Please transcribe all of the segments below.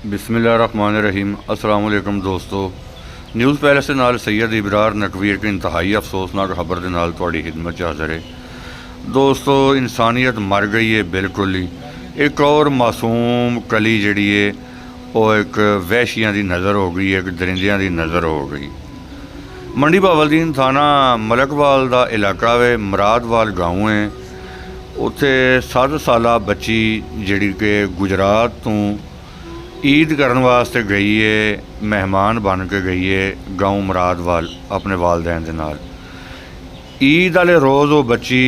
बिस्मिल्लाहिर्रहमानिर्रहीम। अस्सलाम वालेकुम दोस्तों, न्यूज़ पैलेस के नाल सैयद इबरार नकवीर की इंतहाई अफसोसनाक खबर के नाल तुहाडी खिदमत च हाज़र है। दोस्तों, इंसानियत मर गई है बिल्कुल ही। एक और मासूम कली जिहड़ी है वो एक वहशियां की नज़र हो गई, एक दरिंदियां की नज़र हो गई। मंडी बहावलदीन थाना मलकवाल का इलाका वे, मुरादवाल गाँव है। उत्थे 7 साला बच्ची जिहड़ी कि गुजरात तो ईद करने वास्ते गई है, मेहमान बन के गई है गाँव मुरादवाल अपने वालदैन दे नाल। ईद वाले रोज़ वो बच्ची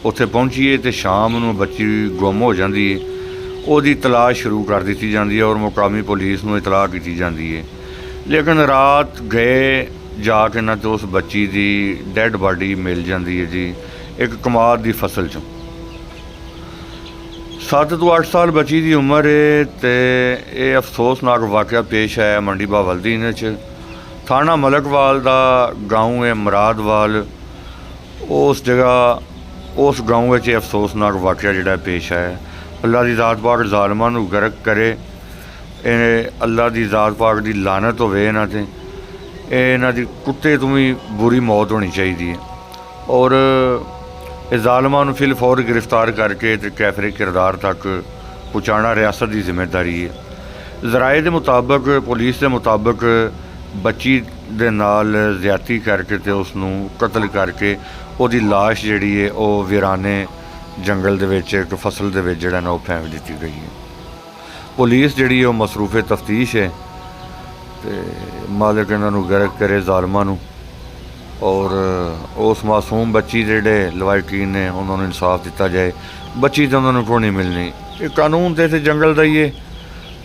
उत्थे पहुंची है तो शाम को बच्ची गुम हो जाती है। उसकी तलाश शुरू कर दी जाती है और मुकामी पुलिस को इतलाह की जाती है। लेकिन रात गए जाके ना तो उस बच्ची की डैड बॉडी मिल जाती है जी, एक कमाद की फसल चों। 7 तो 8 साल बच्ची की उम्र है तो ये अफसोसनाक वाक़या पेश आया मंडी बहावलदीन च। थाना मलकवाल का गाँव है मुरादवाल, उस जगह उस गाँव में अफसोसनाक वाक़या जिहड़ा पेश आया। अल्लाह की ज़ात पाक ज़ालिमां नूं गर्क करे, अल्लाह की ज़ात पाक की लानत होवे इन्हां ते। इन्हां दी कुत्ते तो भी बुरी मौत होनी चाहिए है और इस ज़ालिमां नूं फिल फौर गिरफ्तार करके ते कैफरे किरदार तक पहुँचाना रियासत की जिम्मेदारी है। ज़राए के मुताबिक, पुलिस के मुताबिक बच्ची दे नाल ज़्यादती करके ते उसनूं कतल करके उसकी लाश जिहड़ी है वो वीराने जंगल दे विच एक फसल दे विच जिहड़ा ना वो फेंक दी गई है। पुलिस जिहड़ी है मसरूफ़े तफ्तीश है ते मालिक इन्हां नूं गर्क करे ज़ालिमां नूं और उस मासूम बच्ची जेडे लवाकिन ने उन्होंने इंसाफ दिता जाए। बच्ची तो उन्होंने को नहीं मिलनी, ये कानून तो इस जंगल का ही है,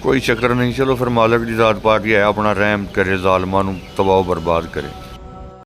कोई चक्कर नहीं। चलो फिर मालिक की ज़ात पाक ही है, अपना रहम करे, ज़ालिमां नूं तबाह बर्बाद करे।